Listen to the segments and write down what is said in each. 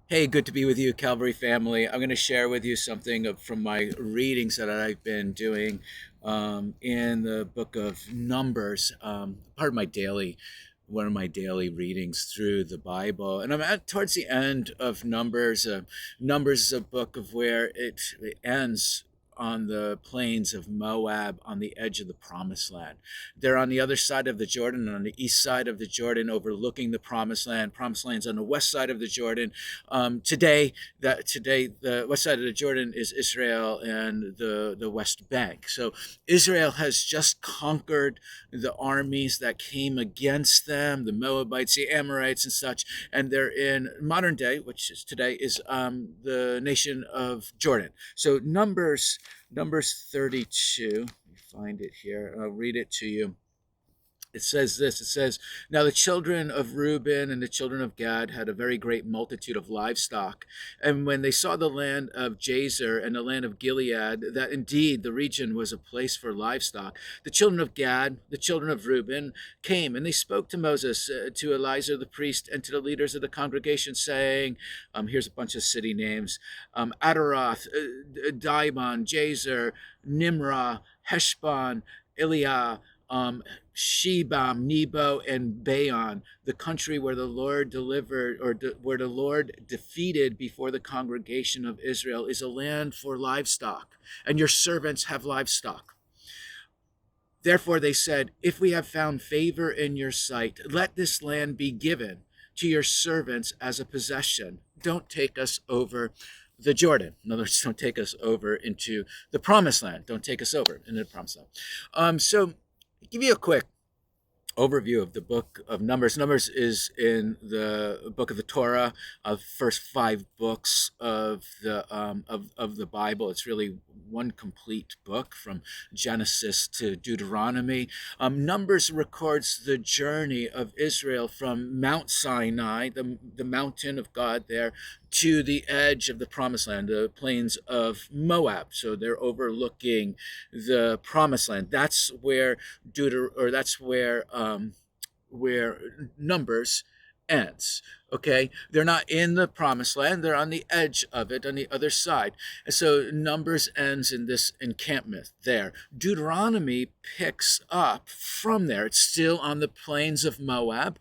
Hey, good to be with you, Calvary family. I'm going to share with you something from my readings that I've been doing in the book of Numbers, part of one of my daily readings through the Bible. And I'm at towards the end of Numbers. Numbers is a book of where it ends on the plains of Moab on the edge of the promised land. They're on the other side of the Jordan, on the east side of the Jordan, overlooking the promised land. Promised land's on the west side of the Jordan. Today the west side of the Jordan is Israel and the West Bank. So Israel has just conquered the armies that came against them, the Moabites, the Amorites, and such, and they're in modern day, which is today, is the nation of Jordan. So Numbers 32. Let me find it here. I'll read it to you. It says this. It says, "Now the children of Reuben and the children of Gad had a very great multitude of livestock. And when they saw the land of Jazer and the land of Gilead, that indeed the region was a place for livestock, the children of Gad, the children of Reuben, came and they spoke to Moses, to Eleazar the priest, and to the leaders of the congregation, saying," here's a bunch of city names: Adaroth, Dibon, Jazer, Nimrah, Heshbon, Eliah, Shebam, Nebo, and Baon, the country where the Lord delivered, or where the Lord defeated before the congregation of Israel, is a land for livestock, and your servants have livestock. Therefore they said, if we have found favor in your sight, let this land be given to your servants as a possession. Don't take us over the Jordan. In other words, don't take us over into the promised land. Don't take us over into the promised land. So give you a quick overview of the book of Numbers. Numbers is in the book of the Torah, of first five books of the Bible. It's really one complete book from Genesis to Deuteronomy. Numbers records the journey of Israel from Mount Sinai, the mountain of God there, to the edge of the promised land, the plains of Moab. So they're overlooking the promised land. That's where where Numbers ends. Okay, they're not in the promised land; they're on the edge of it, on the other side. And so Numbers ends in this encampment there. Deuteronomy picks up from there. It's still on the plains of Moab.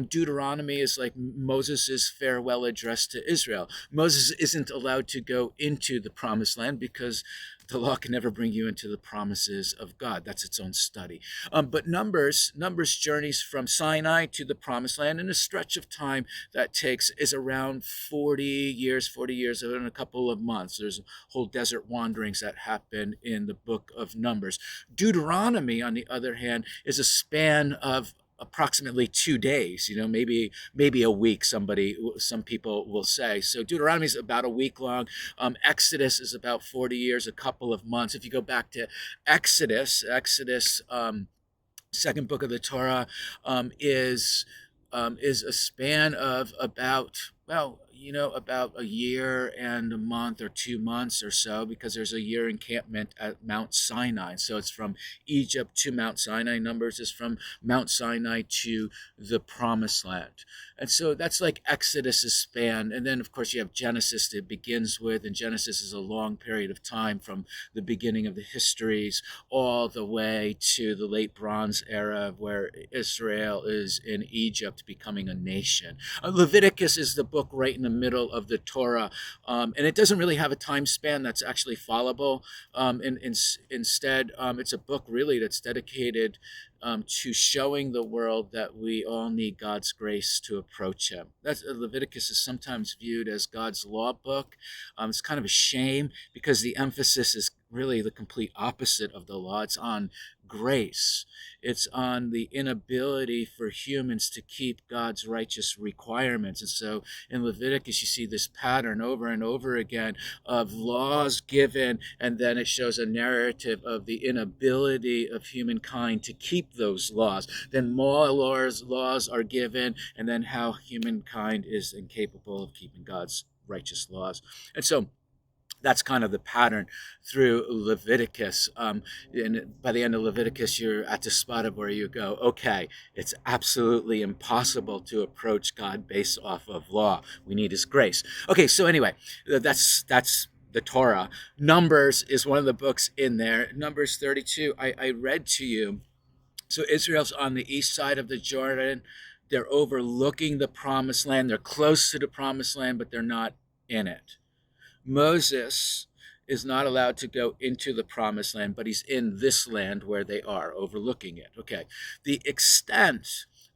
Deuteronomy is like Moses' farewell address to Israel. Moses isn't allowed to go into the promised land because the law can never bring you into the promises of God. That's its own study. But Numbers journeys from Sinai to the promised land in a stretch of time that takes is around 40 years and a couple of months. There's whole desert wanderings that happen in the book of Numbers. Deuteronomy, on the other hand, is a span of approximately 2 days, maybe a week, some people will say. So Deuteronomy is about a week long. Exodus is about 40 years, a couple of months. If you go back to Exodus, second book of the Torah, is a span of about a year and a month or 2 months or so, because there's a year encampment at Mount Sinai. So it's from Egypt to Mount Sinai. Numbers is from Mount Sinai to the Promised Land. And so that's like Exodus's span. And then, of course, you have Genesis that it begins with, and Genesis is a long period of time from the beginning of the histories all the way to the late Bronze Era, where Israel is in Egypt becoming a nation. Leviticus is the book right in the middle of the Torah, and it doesn't really have a time span that's actually followable. Instead, it's a book really that's dedicated to showing the world that we all need God's grace to approach Him. Leviticus is sometimes viewed as God's law book. It's kind of a shame because the emphasis is really the complete opposite of the law. It's on grace. It's on the inability for humans to keep God's righteous requirements. And so in Leviticus, you see this pattern over and over again of laws given, and then it shows a narrative of the inability of humankind to keep those laws. Then more laws are given, and then how humankind is incapable of keeping God's righteous laws. And so That's kind of the pattern through Leviticus. And by the end of Leviticus, you're at the spot of where you go, okay, it's absolutely impossible to approach God based off of law. We need his grace. Okay, so anyway, that's the Torah. Numbers is one of the books in there. Numbers 32, I read to you. So Israel's on the east side of the Jordan. They're overlooking the promised land. They're close to the promised land, but they're not in it. Moses is not allowed to go into the promised land, but he's in this land where they are, overlooking it. Okay. The extent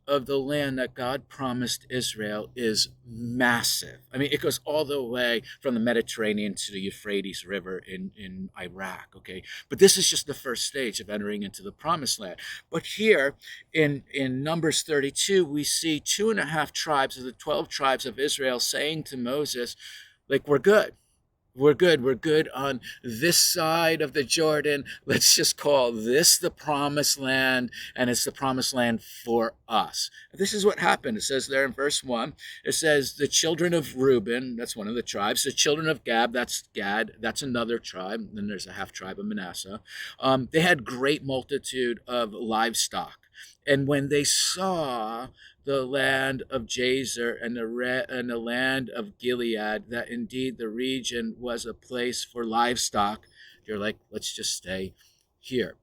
of the land that God promised Israel is massive. I mean, it goes all the way from the Mediterranean to the Euphrates River in Iraq. Okay. But this is just the first stage of entering into the promised land. But here in Numbers 32, we see 2.5 tribes of the 12 tribes of Israel saying to Moses, like, we're good. We're good. We're good on this side of the Jordan. Let's just call this the promised land, and it's the promised land for us. This is what happened. It says there in verse 1, it says the children of Reuben, that's one of the tribes. The children of Gad, that's another tribe. Then there's a half tribe of Manasseh. They had great multitude of livestock. And when they saw the land of Jazer and the land of Gilead, that indeed the region was a place for livestock, you're like, let's just stay here.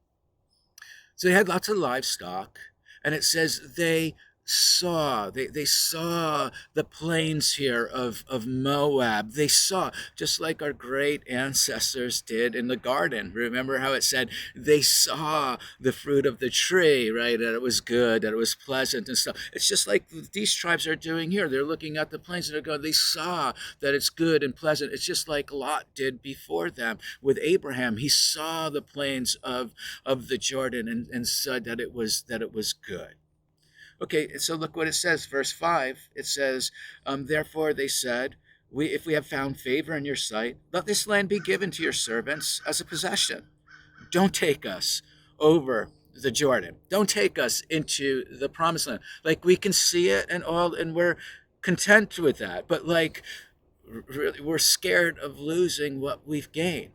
So they had lots of livestock, and it says they saw the plains here of Moab. They saw, just like our great ancestors did in the garden. Remember how it said they saw the fruit of the tree, right? That it was good, that it was pleasant and stuff. It's just like these tribes are doing here. They're looking at the plains and they're going, they saw that it's good and pleasant. It's just like Lot did before them with Abraham. He saw the plains of the Jordan and said that it was good. Okay, so look what it says, verse 5. It says, therefore they said, if we have found favor in your sight, let this land be given to your servants as a possession. Don't take us over the Jordan. Don't take us into the promised land. Like, we can see it and all, and we're content with that. But like, really, we're scared of losing what we've gained.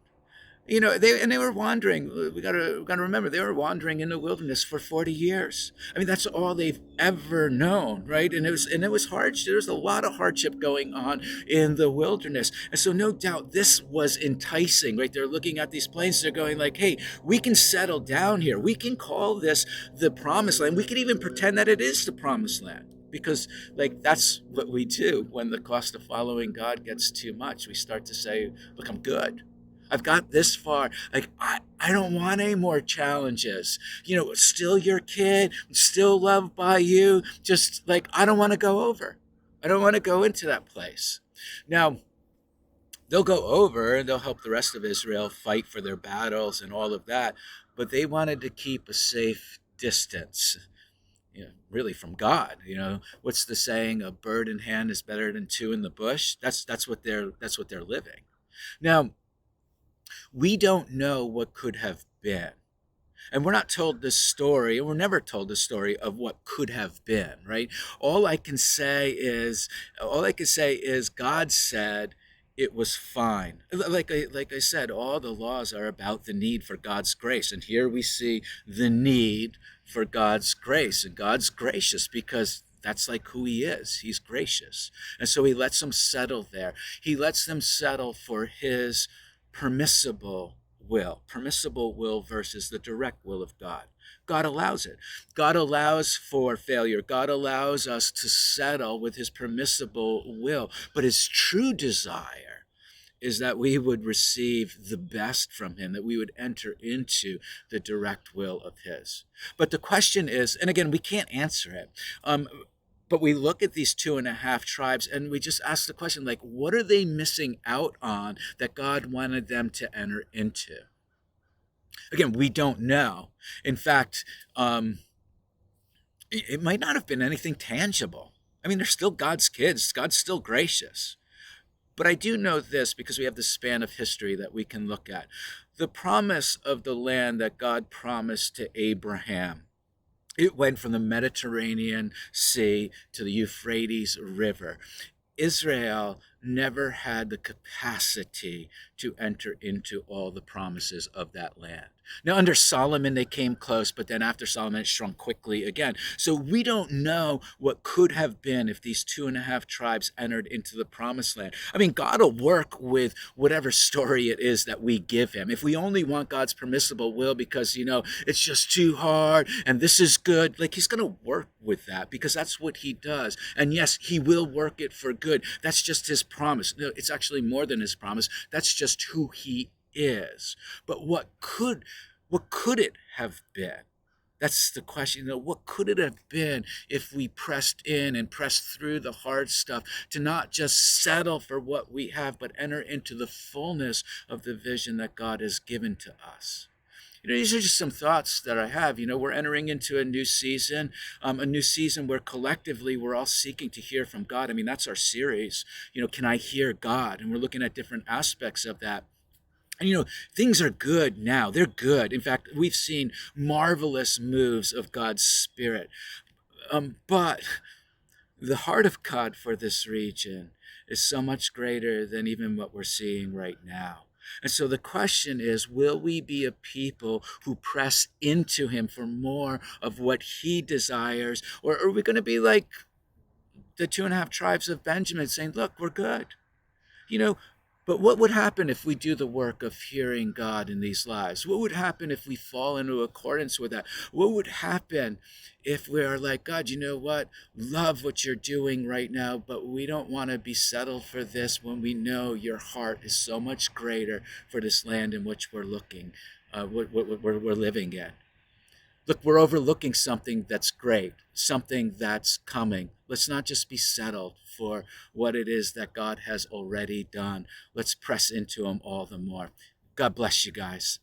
You know, they were wandering. We gotta remember, they were wandering in the wilderness for 40 years. I mean, that's all they've ever known, right? And it was hardship. There was a lot of hardship going on in the wilderness, and so no doubt this was enticing, right? They're looking at these plains. They're going like, "Hey, we can settle down here. We can call this the promised land. We can even pretend that it is the promised land." Because, like, that's what we do when the cost of following God gets too much. We start to say, "Look, I'm good. I've got this far. Like, I don't want any more challenges. You know, still your kid, still loved by you. Just like, I don't want to go over. I don't want to go into that place." Now, they'll go over and they'll help the rest of Israel fight for their battles and all of that. But they wanted to keep a safe distance, you know, really from God. You know, what's the saying? A bird in hand is better than two in the bush. That's what they're living. Now, we don't know what could have been. And we're not told this story, and we're never told the story of what could have been, right? All I can say is God said it was fine. Like I said, all the laws are about the need for God's grace. And here we see the need for God's grace. And God's gracious because that's like who he is. He's gracious. And so he lets them settle there. He lets them settle for his permissible will versus the direct will of God. God allows it. God allows for failure. God allows us to settle with his permissible will. But his true desire is that we would receive the best from him, that we would enter into the direct will of his. But the question is, and again, we can't answer it, but we look at these 2.5 tribes and we just ask the question, like, what are they missing out on that God wanted them to enter into? Again, we don't know. In fact, it might not have been anything tangible. I mean, they're still God's kids. God's still gracious. But I do know this because we have the span of history that we can look at. The promise of the land that God promised to Abraham, it went from the Mediterranean Sea to the Euphrates River. Israel never had the capacity to enter into all the promises of that land. Now, under Solomon, they came close, but then after Solomon, it shrunk quickly again. So we don't know what could have been if these 2.5 tribes entered into the promised land. I mean, God will work with whatever story it is that we give him. If we only want God's permissible will because, it's just too hard and this is good, like he's going to work with that because that's what he does. And yes, he will work it for good. That's just his promise. No, it's actually more than his promise. That's just who he is. But what could it have been? That's the question. What could it have been if we pressed in and pressed through the hard stuff to not just settle for what we have, but enter into the fullness of the vision that God has given to us? These are just some thoughts that I have. We're entering into a new season where collectively we're all seeking to hear from God. I mean, that's our series. Can I hear God? And we're looking at different aspects of that. And things are good now. They're good. In fact, we've seen marvelous moves of God's Spirit. But the heart of God for this region is so much greater than even what we're seeing right now. And so the question is, will we be a people who press into him for more of what he desires? Or are we going to be like the 2.5 tribes of Benjamin saying, look, we're good? But what would happen if we do the work of hearing God in these lives? What would happen if we fall into accordance with that? What would happen if we are like, God, you know what? Love what you're doing right now, but we don't want to be settled for this when we know your heart is so much greater for this land in which we're looking, we're living in. Look, we're overlooking something that's great, something that's coming. Let's not just be settled for what it is that God has already done. Let's press into him all the more. God bless you guys.